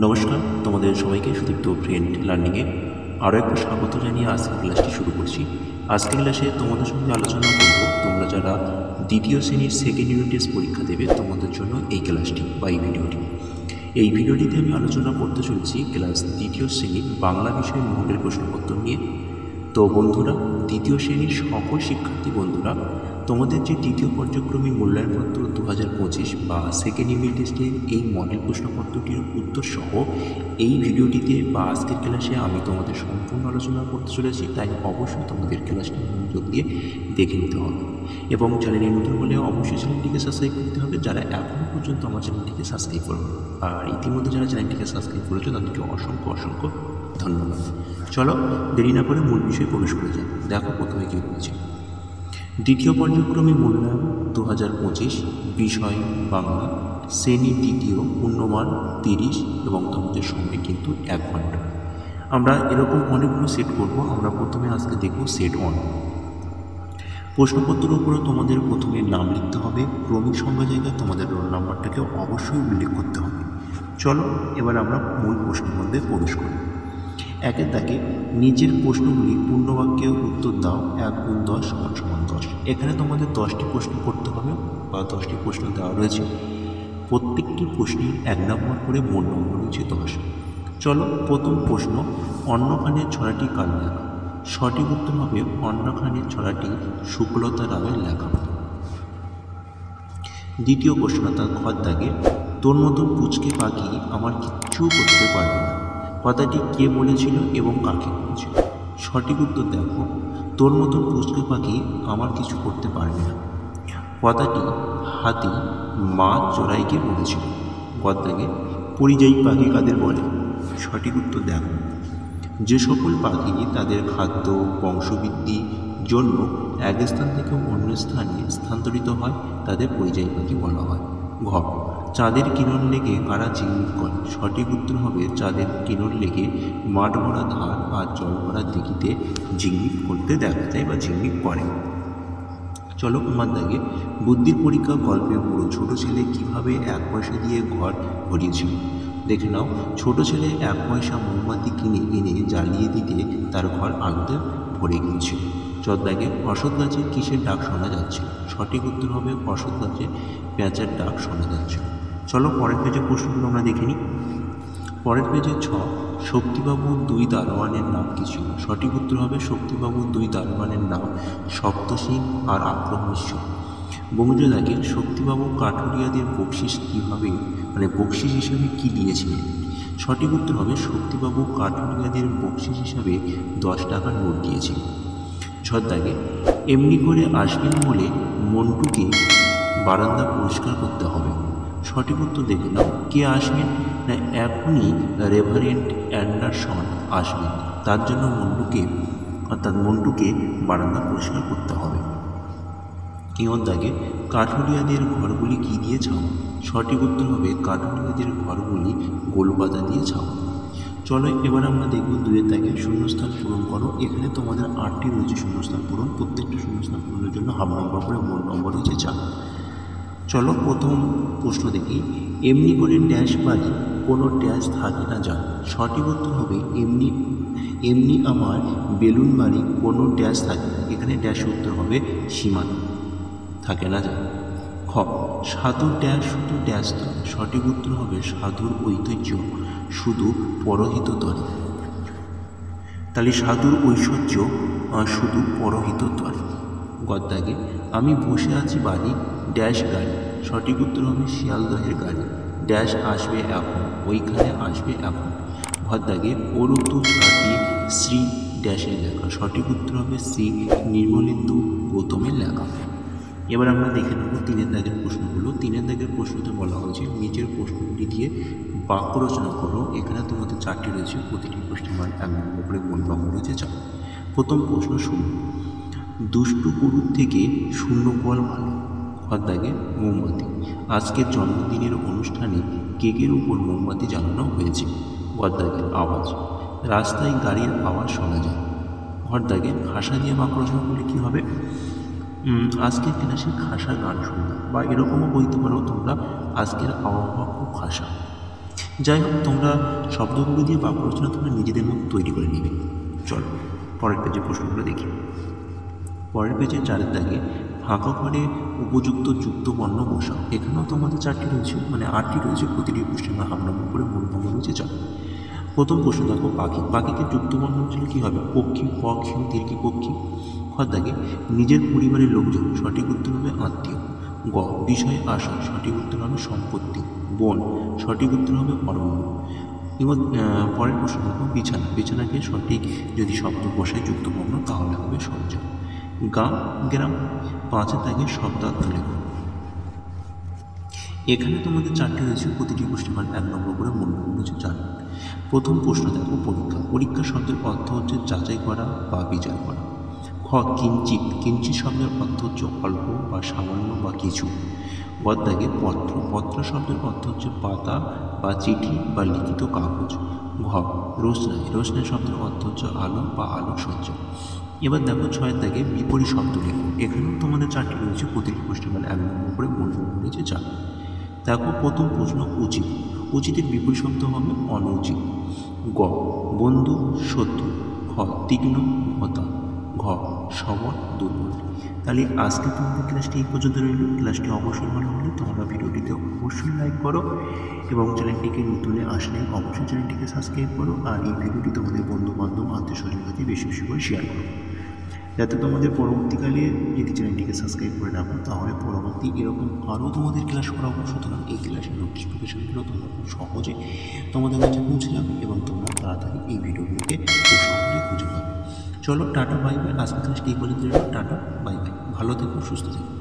নমস্কার, তোমাদের সবাইকে সুদীপ্ত ফ্রেন্ড লার্নিংয়ে আরও একবার স্বাগত জানিয়ে আজকের ক্লাসটি শুরু করছি। আজকের ক্লাসে তোমাদের সঙ্গে আলোচনা করব তোমরা যারা দ্বিতীয় শ্রেণীর সেকেন্ড ইউনিট টেস্ট পরীক্ষা দেবে তোমাদের জন্য এই ক্লাসটি বা এই ভিডিওটি। এই ভিডিওটিতে আমি আলোচনা করতে চলেছি ক্লাস দ্বিতীয় শ্রেণীর বাংলা বিষয়ের মডেল প্রশ্নপত্র নিয়ে। তো বন্ধুরা, দ্বিতীয় শ্রেণীর সকল শিক্ষার্থী বন্ধুরা, তোমাদের যে দ্বিতীয় পর্যায়ক্রমিক মূল্যায়নপত্র 2025 বা সেকেন্ড ইউনিট টেস্টের এই মডেল প্রশ্নপত্রটির উত্তর সহ এই ভিডিওটিতে বা আজকের ক্লাসে আমি তোমাদের সম্পূর্ণ আলোচনা করতে চলেছি। তাই অবশ্যই তোমাদের ক্লাসটি মনোযোগ দিয়ে দেখে নিতে হবে এবং চ্যানেলে নতুন হলে অবশ্যই চ্যানেলটিকে সাবস্ক্রাইব করতে হবে যারা এখনও পর্যন্ত আমার চ্যানেলটিকে সাবস্ক্রাইব করবে। আর ইতিমধ্যে যারা চ্যানেলটিকে সাবস্ক্রাইব করেছো তাদেরকে অসংখ্য ধন্যবাদ। চলো দেরি না করে মূল বিষয়ে প্রবেশ করে যাই। দেখো প্রথমে কী রয়েছে। দ্বিতীয় পর্যায়ক্রমিক মূল্যায়ন 2025, বিষয় বাংলা, শ্রেণী দ্বিতীয়, পূর্ণমান 30 এবং তোমাদের সময় কিন্তু 1 ঘন্টা। আমরা এরকম অনেকগুলো সেট করব। আমরা প্রথমে আজকে দেখব সেট 1। প্রশ্নপত্রের উপরে তোমাদের প্রথমে নাম লিখতে হবে, ক্রমিক সংখ্যা জায়গায় তোমাদের রোল নাম্বারটাকে অবশ্যই উল্লেখ করতে হবে। চলো এবার আমরা মূল প্রশ্নের মধ্যে প্রবেশ করি। একের দাগে নিচের প্রশ্নগুলি পূর্ণবাক্যে উত্তর দাও। 1 × 10 = 10। এখানে তোমাদের 10টি প্রশ্ন করতে হবে বা 10টি প্রশ্ন দেওয়া রয়েছে। প্রত্যেকটি প্রশ্নের 1 নম্বর করে মোট নম্বর হচ্ছে 10। চলো প্রথম প্রশ্ন, অন্নখানের ছড়াটি কার লেখা? সঠিক উত্তর হবে অন্নখানের ছড়াটি শুক্লতা রামের লেখা। দ্বিতীয় প্রশ্ন, তার ঘর দাগে তোর মতন পুচকে পাখি আমার কিচ্ছু করতে পারবে না কথাটি কে বলেছিল এবং কাকে বলেছিল? সঠিক উত্তর দেখো, তোর মতন পুচকে পাখি আমার কিছু করতে পারবে না কথাটি হাতি মা চোরাইকে বলেছিল। গদ্দাগে পরিযায়ী পাখি কাদের বলে? সঠিক উত্তর দেখো, যে সকল পাখি তাদের খাদ্য বংশবৃদ্ধির জন্য এক স্থান থেকে অন্য স্থানে স্থানান্তরিত হয় তাদের পরিযায়ী পাখি বলা হয়। ঘ, চাঁদের কিরণ লেগে কারা ঝিকমিক করে? সঠিক উত্তর হবে, চাঁদের কিরণ লেগে মাঠ ভরা ধান আর জল ভরা দিঘিতে ঝিকমিক করতে দেখা যায় বা ঝিকমিক করে। চলো কুমার দাগে বুদ্ধির পরীক্ষা গল্পে পুরো ছোট ছেলে কিভাবে 1 পয়সা দিয়ে ঘর ভরিয়েছিল? দেখে নাও, ছোট ছেলে 1 পয়সা মোমবাতি কিনে এনে জ্বালিয়ে দিতে তার ঘর আলোতে ভরে গিয়েছিল। চদ্দাগে অসৎ গাছে কিসের ডাক শোনা যাচ্ছিল? সঠিক উত্তর হবে অসৎ গাছে পেঁচার ডাক শোনা যাচ্ছিল। চলো পরের পেজে প্রশ্নগুলো আমরা দেখে নিই। পরের পেজে 6, শক্তিবাবুর 2 দারোয়ানের নাম কী ছিল? সঠিক উত্তর হবে শক্তিবাবুর 2 দারোয়ানের নাম সপ্তসিং আর আক্রমণেশ্বর। বঙ্গদাকে শক্তিবাবু কাঠুরিয়াদের বকশিস বকশিস হিসাবে কী দিয়েছিলেন? সঠিক উত্তর হবে শক্তিবাবু কাঠুরিয়াদের বকশিস হিসাবে 10 টাকার নোট দিয়েছিলেন। ছদ্দাকে এমনি করে আসবেন বলে মন্টুকে বারান্দা পরিষ্কার করতে হবে। সঠিক উত্তর দেখে নাও, কে আসবেন? না, এখনই রেভারেন্ড অ্যান্ডারসন আসবেন, তার জন্য মন্টুকে বারান্দা পরিষ্কার করতে হবে। এই অধ্যায়ে কাঠুরিয়াদের ঘরগুলি কী দিয়ে ছাওয়া? সঠিক উত্তর হবে কাঠুরিয়াদের ঘরগুলি গোলপাতা দিয়ে ছাওয়া। চলো এবার আমরা দেখব 2-এর দাগে শূন্যস্থান পূরণ করো। এখানে তোমাদের 8টি রয়েছে শূন্যস্থান পূরণ। প্রত্যেকটা শূন্যস্থান পূরণের জন্য হাফ নম্বর করে মোট নম্বর হচ্ছে 4। চলো প্রথম প্রশ্ন দেখি। এমনি করে ড্যাশ বাড়ি কোনো ড্যাশ থাকে না যা? সঠিক উত্তর হবে এমনি আমার বেলুন বাড়ি কোনো ড্যাশ থাকে না। এখানে ড্যাশ উত্তর হবে সীমানা থাকে না যা। খ, সাধুর ড্যাশ শুধু ড্যাশ তরে? সঠিক উত্তর হবে সাধুর ঐতিহ্য শুধু পরহিত তরে। তাহলে সাধুর ঐশ্বর্য শুধু পরহিত তরে। গদ্দাগে আমি বসে আছি বাড়ি ড্যাশ গাড়ি। সঠিক উত্তর হবে শিয়ালদহের গাড়ি। ড্যাশ আসবে এখন, ওইখানে আসবে এখন। ভদ্দাগে অরুত্তু ছড়াটি শ্রী ড্যাশের লেখা। সঠিক উত্তর হবে শ্রী নির্মলেন্দু গৌতমের লেখা। এবার আমরা দেখে নেব 3-এর দাগের প্রশ্নগুলো। 3-এর দাগের প্রশ্নতে বলা হয়েছে নিচের প্রশ্নগুলি দিয়ে বাক্য রচনা করো। এখানে তোমাদের 4টি রয়েছে, প্রতিটি প্রশ্নের মান 1 নম্বর করে মোট নম্বর রয়েছে 4। প্রথম প্রশ্ন শুরু। দুষ্টু কুকুর থেকে শূন্য গোয়াল ভালো। খদ্দাগে মোমবাতি। আজকের জন্মদিনের অনুষ্ঠানে কেকের উপর মোমবাতি জ্বালানো হয়েছে। গদ্দাগের আওয়াজ। রাস্তায় গাড়ির আওয়াজ শোনা যায়। ঘরদাগে খাসা দিয়ে বাক্য রচনা করলে কী হবে? আজকের ক্লাসে খাসা গান শুনলাম, বা এরকমও বলতে পারো তোমরা আজকের আবহাওয়া খুব খাসা। যাই হোক, তোমরা শব্দগুলো দিয়ে বাক্য রচনা তোমরা নিজেদের মতো তৈরি করে নিবে। চলো পরের পেজে প্রশ্নগুলো দেখি। পরের পেজে 4 দাগে ফাঁকা ঘরে উপযুক্ত যুক্তবর্ণ বসাও। এখানেও তোমাদের 4টি রয়েছে, মানে 8টি রয়েছে, প্রতিটি প্রশ্নে হাফ নম্বর করে মূল নম্বর রয়েছে 4। প্রথম প্রশ্ন দেখো, পাখি। পাখিকে যুক্তবর্ণ হচ্ছিল কী হবে? পক্ষী, পক্ষী, দীর্ঘি পক্ষী। খ দাগে নিজের পরিবারের লোকজন, সঠিক উত্তর হবে আত্মীয়। গ বিষয় আশয়, সঠিক উত্তর হবে সম্পত্তি। বন, সঠিক উত্তর হবে অরণ্য। এবার পরের প্রশ্ন দেখো, বিছানা। বিছানাকে সঠিক যদি শব্দ বসায় যুক্তবর্ণ তাহলে হবে সঞ্জয়। গ্রাম, গ্রাম। 5 দাগে শব্দার্থ লেখো। এখানে তোমাদের 4টি রয়েছে, প্রতিটি প্রশ্নে 1 নম্বর করে মূল নম্বর হচ্ছে 4। প্রথম প্রশ্ন দেখো, পরীক্ষা। পরীক্ষা শব্দের অর্থ হচ্ছে যাচাই করা বা বিচার করা। খ কিঞ্চিত। কিঞ্চিত শব্দের অর্থ হচ্ছে অল্প বা সামান্য বা কিছু। দাগে পত্র। পত্র শব্দের অর্থ হচ্ছে পাতা বা চিঠি বা লিখিত কাগজ। ঘ রোশনাই। রোশনাই শব্দের অর্থ হচ্ছে আলো বা আলোকসজ্জা। এবার দেখো 6 দাগে বিপরীত শব্দ লেখো। এখানেও তোমাদের 4টি রয়েছে, প্রতিটি প্রশ্নে 1 নম্বর করে মূল নম্বর রয়েছে 4। দেখো প্রথম প্রশ্ন, উচিত। উচিতের বিপরীত শব্দ হবে অনুচিত। গ বন্ধু, শত্রু। খ তীক্ষ্ণ, ভোঁতা। ঘ সবল, দুর্বল। তাহলে আজকে তোমাদের ক্লাসটি এই পর্যন্ত রইল। ক্লাসটি অবশ্যই ভালো হলে তোমরা ভিডিওটিতে অবশ্যই লাইক করো এবং চ্যানেলটিকে নতুনে আসলে অবশ্যই চ্যানেলটিকে সাবস্ক্রাইব করো। আর এই ভিডিওটি তোমাদের বন্ধু বান্ধব আত্মীয় স্বজনের কাছে বেশি বেশি করে শেয়ার করো, যাতে তোমাদের পরবর্তীকালে যদি চ্যানেলটিকে সাবস্ক্রাইব করে রাখো তাহলে পরবর্তী এরকম আরও তোমাদের ক্লাস করাবো। সুতরাং এই ক্লাসের নোটিফিকেশনগুলো তোমরা খুব সহজে তোমাদের কাছে পৌঁছে যাবে এবং তোমরা তাড়াতাড়ি এই ভিডিওগুলোকে খুব সহজে খুঁজে পাবে। চলো টাটা বাই বাই। আজকের ক্লাসটি এই পর্যন্ত। Tata bye bye. ভালো থেকো, সুস্থ থেকো।